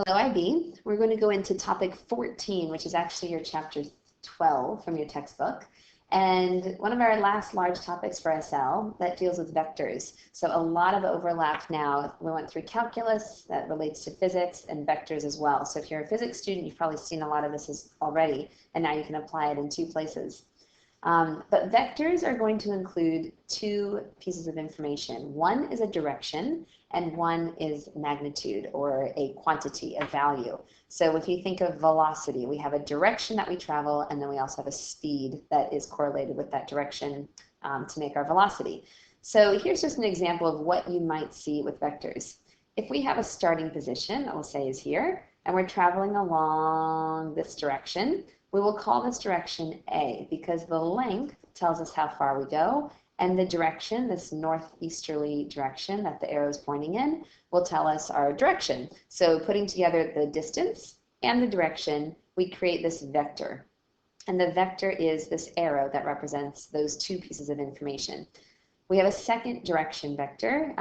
Hello, IB. We're going to go into topic 14, which is actually your chapter 12 from your textbook. And one of our last large topics for SL that deals with vectors. So a lot of overlap now. We went through calculus that relates to physics and vectors as well. So if you're a physics student, you've probably seen a lot of this already, and now you can apply it in two places. But vectors are going to include two pieces of information. One is a direction, and one is magnitude, or a quantity, a value. So if you think of velocity, we have a direction that we travel, and then we also have a speed that is correlated with that direction to make our velocity. So here's just an example of what you might see with vectors. If we have a starting position, that we'll say is here, and we're traveling along this direction, we will call this direction A because the length tells us how far we go, and the direction, this northeasterly direction that the arrow is pointing in, will tell us our direction. So putting together the distance and the direction, we create this vector. And the vector is this arrow that represents those two pieces of information. We have a second direction vector,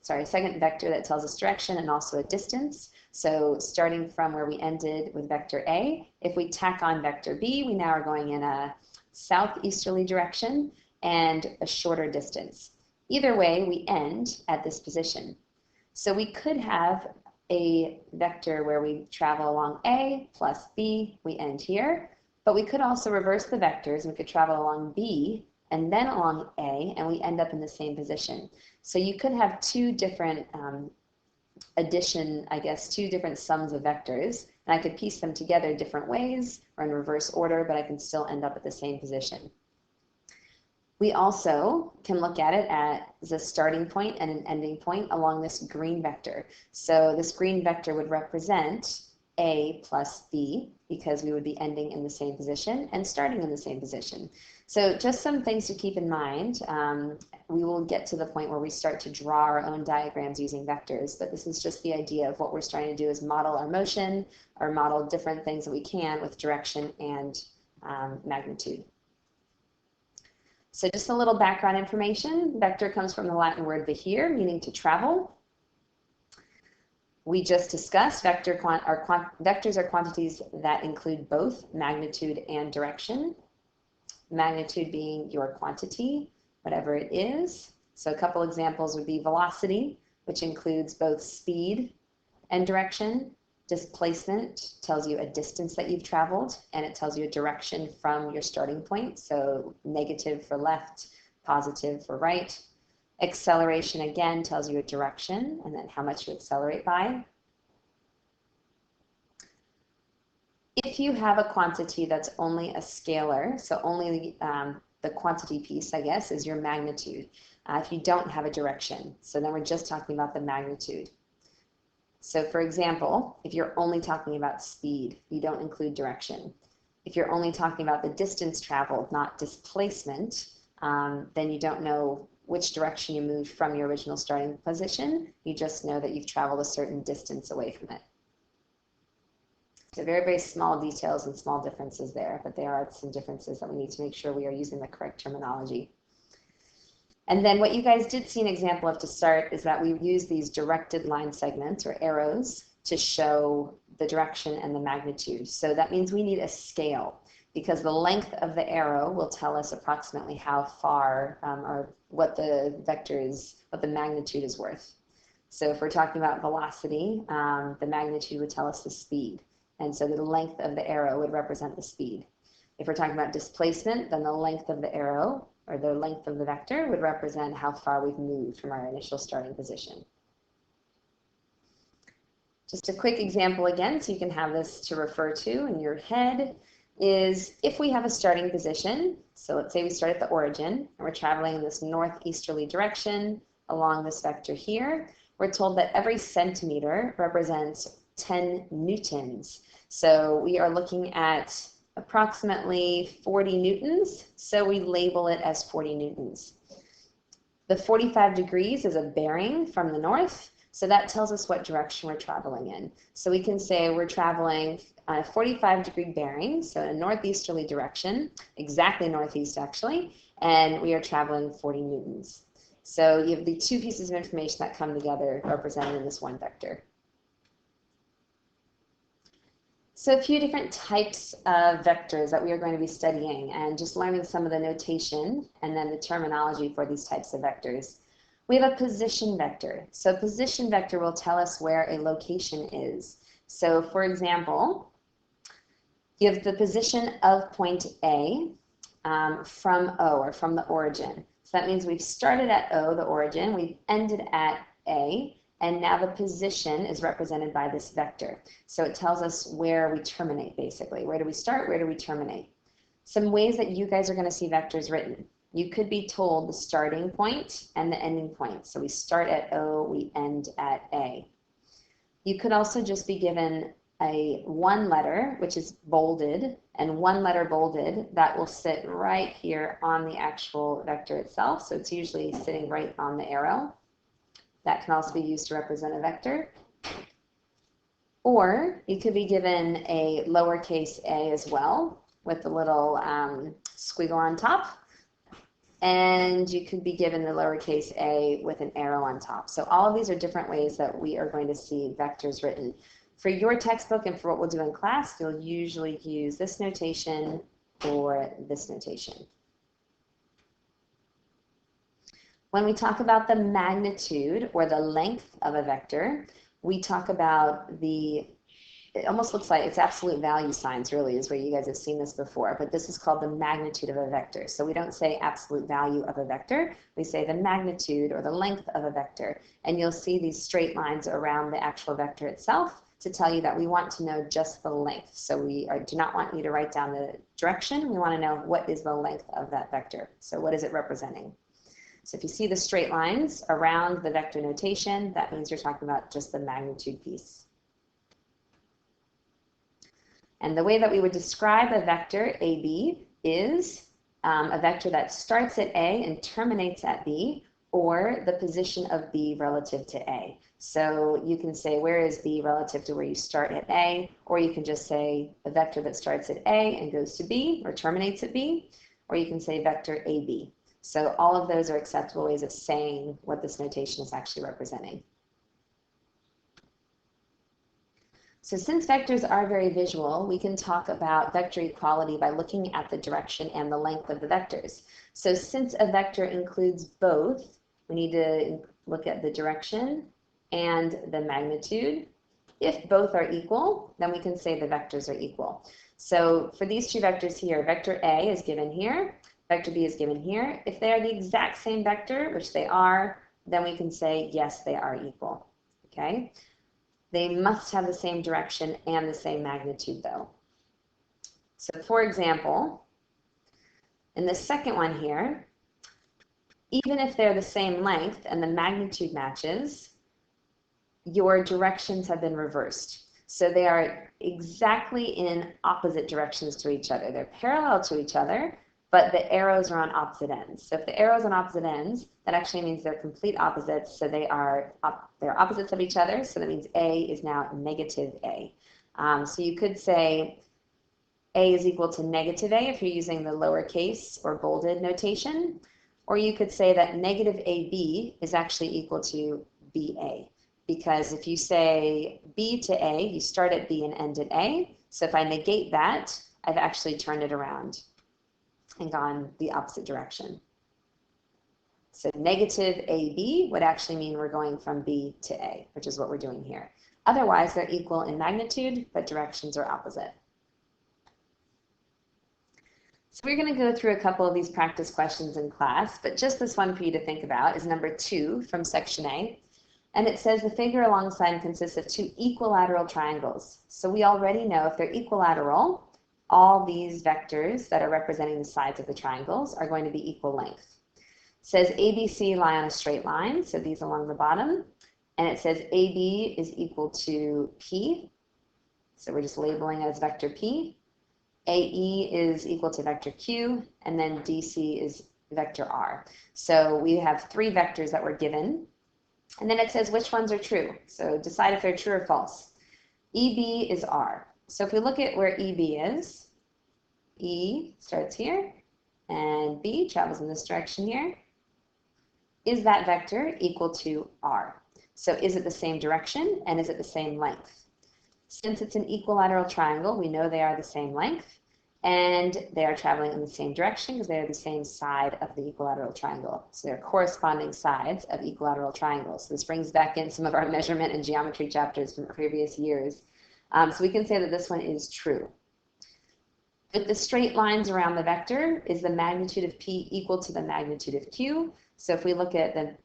second vector that tells us direction and also a distance. So starting from where we ended with vector A, if we tack on vector B, we now are going in a southeasterly direction and a shorter distance. Either way, we end at this position. So we could have a vector where we travel along A plus B, we end here, but we could also reverse the vectors and we could travel along B and then along A, and we end up in the same position. So you could have two different two different sums of vectors, and I could piece them together different ways or in reverse order, but I can still end up at the same position. We also can look at it as a starting point and an ending point along this green vector. So this green vector would represent A plus B because we would be ending in the same position and starting in the same position. So just some things to keep in mind. We will get to the point where we start to draw our own diagrams using vectors, but this is just the idea of what we're trying to do is model our motion or model different things that we can with direction and magnitude. So just a little background information. Vector comes from the Latin word vehere, meaning to travel. We just discussed vectors are quantities that include both magnitude and direction. Magnitude being your quantity, whatever it is. So a couple examples would be velocity, which includes both speed and direction. Displacement tells you a distance that you've traveled, and it tells you a direction from your starting point. So negative for left, positive for right. Acceleration, again, tells you a direction and then how much you accelerate by. If you have a quantity that's only a scalar, so only the quantity piece, I guess, is your magnitude. If you don't have a direction, so then we're just talking about the magnitude. So for example, if you're only talking about speed, you don't include direction. If you're only talking about the distance traveled, not displacement, then you don't know which direction you moved from your original starting position. You just know that you've traveled a certain distance away from it. So very, very small details and small differences there, but there are some differences that we need to make sure we are using the correct terminology. And then what you guys did see an example of to start is that we use these directed line segments or arrows to show the direction and the magnitude. So that means we need a scale because the length of the arrow will tell us approximately how far or what the vector is, what the magnitude is worth. So if we're talking about velocity, the magnitude would tell us the speed. And so the length of the arrow would represent the speed. If we're talking about displacement, then the length of the arrow or the length of the vector would represent how far we've moved from our initial starting position. Just a quick example again, so you can have this to refer to in your head, is if we have a starting position, so let's say we start at the origin, and we're traveling in this northeasterly direction along this vector here, we're told that every centimeter represents 10 newtons. So we are looking at approximately 40 newtons, so we label it as 40 newtons. The 45 degrees is a bearing from the north, so that tells us what direction we're traveling in. So we can say we're traveling on a 45-degree bearing, so in a northeasterly direction, exactly northeast actually, and we are traveling 40 newtons. So you have the two pieces of information that come together represented in this one vector. So a few different types of vectors that we are going to be studying and just learning some of the notation and then the terminology for these types of vectors. We have a position vector. So a position vector will tell us where a location is. So for example, you have the position of point A from O, or from the origin. So that means we've started at O, the origin, we've ended at A, and now the position is represented by this vector. So it tells us where we terminate, basically. Where do we start? Where do we terminate? Some ways that you guys are going to see vectors written. You could be told the starting point and the ending point. So we start at O, we end at A. You could also just be given a one letter, which is bolded, and one letter bolded that will sit right here on the actual vector itself. So it's usually sitting right on the arrow. That can also be used to represent a vector. Or you could be given a lowercase a as well with a little squiggle on top. And you could be given the lowercase a with an arrow on top. So all of these are different ways that we are going to see vectors written. For your textbook and for what we'll do in class, you'll usually use this notation or this notation. When we talk about the magnitude or the length of a vector, we talk about it almost looks like it's absolute value signs, really, is where you guys have seen this before, but this is called the magnitude of a vector. So we don't say absolute value of a vector, we say the magnitude or the length of a vector. And you'll see these straight lines around the actual vector itself to tell you that we want to know just the length. So we do not want you to write down the direction, we want to know what is the length of that vector. So what is it representing? So if you see the straight lines around the vector notation, that means you're talking about just the magnitude piece. And the way that we would describe a vector, AB, is a vector that starts at A and terminates at B, or the position of B relative to A. So you can say, where is B relative to where you start at A, or you can just say a vector that starts at A and goes to B, or terminates at B, or you can say vector AB. So all of those are acceptable ways of saying what this notation is actually representing. So since vectors are very visual, we can talk about vector equality by looking at the direction and the length of the vectors. So since a vector includes both, we need to look at the direction and the magnitude. If both are equal, then we can say the vectors are equal. So for these two vectors here, vector A is given here, vector B is given here. If they are the exact same vector, which they are, then we can say, yes, they are equal, okay? They must have the same direction and the same magnitude, though. So for example, in the second one here, even if they're the same length and the magnitude matches, your directions have been reversed. So they are exactly in opposite directions to each other. They're parallel to each other, but the arrows are on opposite ends. So if the arrows on opposite ends, that actually means they're complete opposites. So they're opposites of each other. So that means A is now negative A. So you could say A is equal to negative A if you're using the lowercase or bolded notation. Or you could say that negative AB is actually equal to BA. Because if you say B to A, you start at B and end at A. So if I negate that, I've actually turned it around and gone the opposite direction. So negative AB would actually mean we're going from B to A, which is what we're doing here. Otherwise, they're equal in magnitude, but directions are opposite. So we're going to go through a couple of these practice questions in class, but just this one for you to think about is number 2 from section A. And it says the figure alongside consists of two equilateral triangles. So we already know if they're equilateral, all these vectors that are representing the sides of the triangles are going to be equal length. It says ABC lie on a straight line, so these along the bottom, and it says AB is equal to P, so we're just labeling it as vector P. AE is equal to vector Q, and then DC is vector R. So we have 3 vectors that were given, and then it says which ones are true. So decide if they're true or false. EB is R. So if we look at where EB is, E starts here, and B travels in this direction here. Is that vector equal to R? So is it the same direction, and is it the same length? Since it's an equilateral triangle, we know they are the same length, and they are traveling in the same direction because they are the same side of the equilateral triangle. So they're corresponding sides of equilateral triangles. So this brings back in some of our measurement and geometry chapters from previous years. So we can say that this one is true. With the straight lines around the vector, is the magnitude of P equal to the magnitude of Q? So if we look at the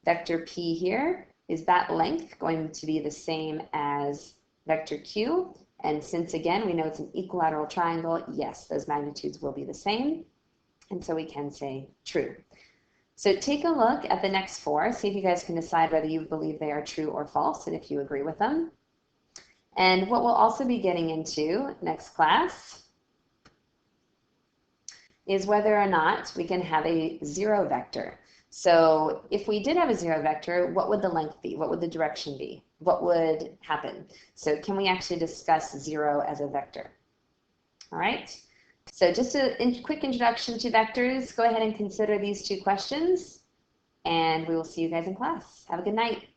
vector P here, is that length going to be the same as vector Q? And since, again, we know it's an equilateral triangle, yes, those magnitudes will be the same. And so we can say true. So take a look at the next four. See if you guys can decide whether you believe they are true or false and if you agree with them. And what we'll also be getting into next class is whether or not we can have a zero vector. So if we did have a zero vector, what would the length be? What would the direction be? What would happen? So can we actually discuss zero as a vector? All right. So just a quick introduction to vectors. Go ahead and consider these two questions, and we will see you guys in class. Have a good night.